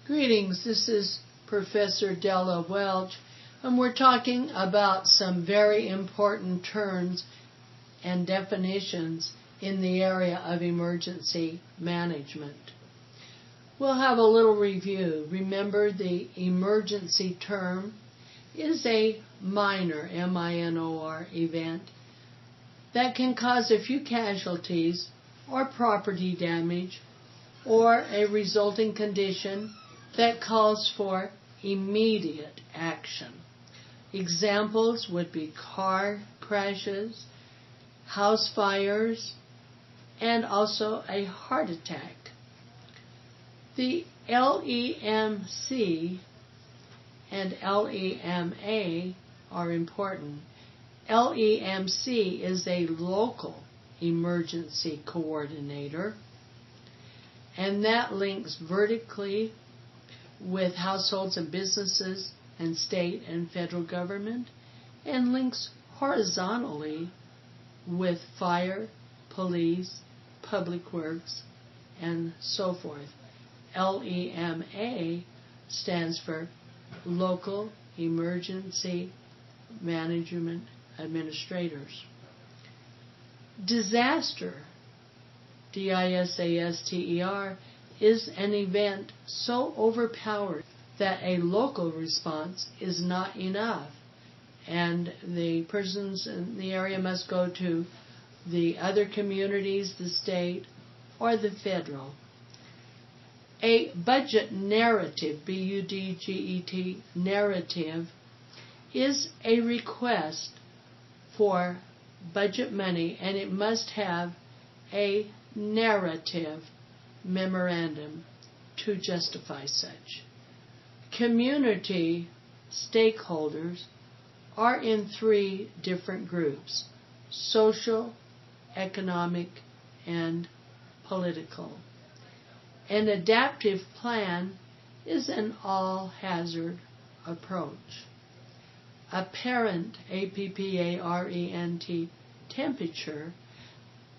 Greetings, this is Professor Della Welch, and we're talking about some very important terms and definitions in the area of emergency management. We'll have a little review. Remember, the emergency term is a minor, M-I-N-O-R, event that can cause a few casualties or property damage or a resulting condition that calls for immediate action. Examples would be car crashes, house fires, and also a heart attack. The LEMC and LEMA are important. LEMC is a local emergency coordinator, and that links vertically with households and businesses and state and federal government, and links horizontally with fire, police, public works, and so forth. LEMA stands for Local Emergency Management Administrators. Disaster, DISASTER, is an event so overpowered that a local response is not enough, and the persons in the area must go to the other communities, the state, or the federal. A budget narrative, B-U-D-G-E-T, narrative, is a request for budget money, and it must have a narrative memorandum to justify such. Community stakeholders are in three different groups: social, economic, and political. An adaptive plan is an all-hazard approach. Apparent, A-P-P-A-R-E-N-T, temperature,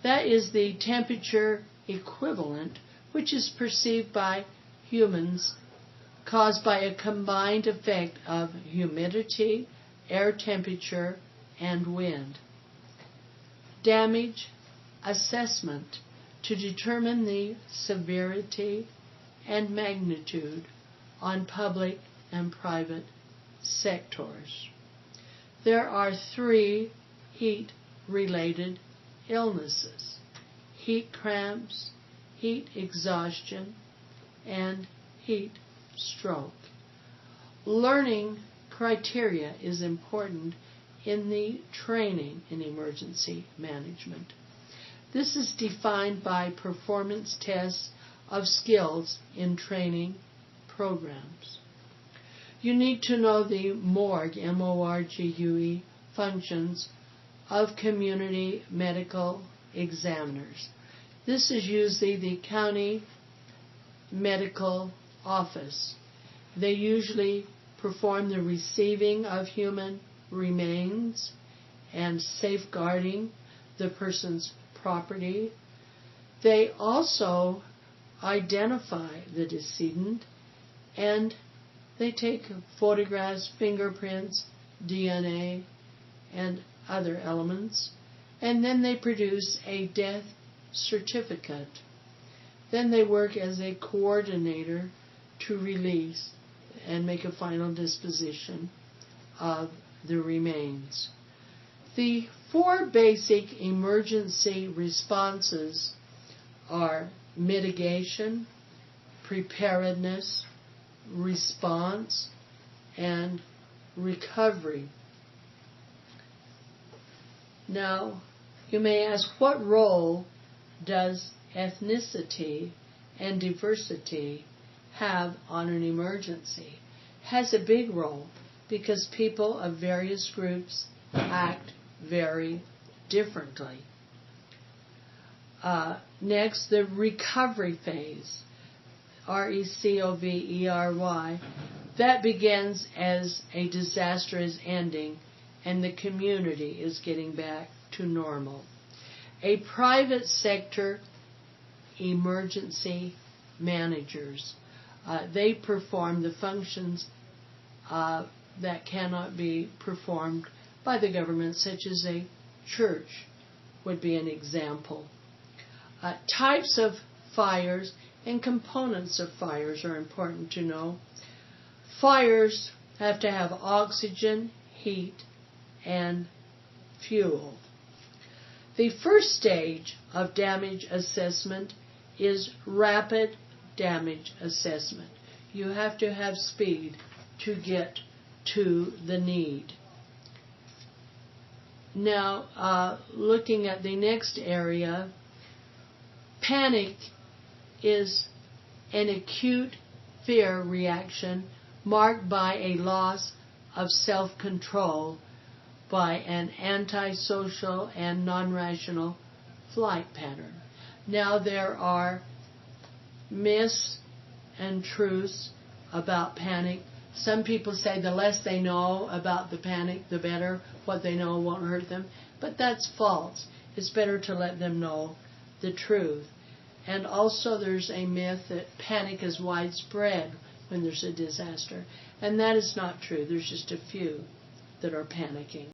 that is the temperature equivalent which is perceived by humans, caused by a combined effect of humidity, air temperature, and wind. Damage assessment, to determine the severity and magnitude on public and private sectors. There are three heat-related illnesses: heat cramps, heat exhaustion, and heat stroke. Learning criteria is important in the training in emergency management. This is defined by performance tests of skills in training programs. You need to know the MORGUE, M-O-R-G-U-E, functions of community medical examiners. This is usually the county medical office. They usually perform the receiving of human remains and safeguarding the person's property. They also identify the decedent, and they take photographs, fingerprints, DNA, and other elements, and then they produce a death certificate. Then they work as a coordinator to release and make a final disposition of the remains. The four basic emergency responses are mitigation, preparedness, response, and recovery. Now, you may ask, what role does ethnicity and diversity have on an emergency? It has a big role, because people of various groups act very differently. Next, the recovery phase, RECOVERY, that begins as a disaster is ending and the community is getting back to normal. A private sector emergency managers They perform the functions that cannot be performed by the government, such as a church would be an example. Types of fires and components of fires are important to know. Fires have to have oxygen, heat, and fuel. The first stage of damage assessment is rapid damage assessment. You have to have speed to get to the need. Now, looking at the next area, panic is an acute fear reaction marked by a loss of self-control by an antisocial and non-rational flight pattern. Now, there are myths and truths about panic. Some people say the less they know about the panic, the better. What they know won't hurt them. But that's false. It's better to let them know the truth. And also there's a myth that panic is widespread when there's a disaster. And that is not true. There's just a few that are panicking.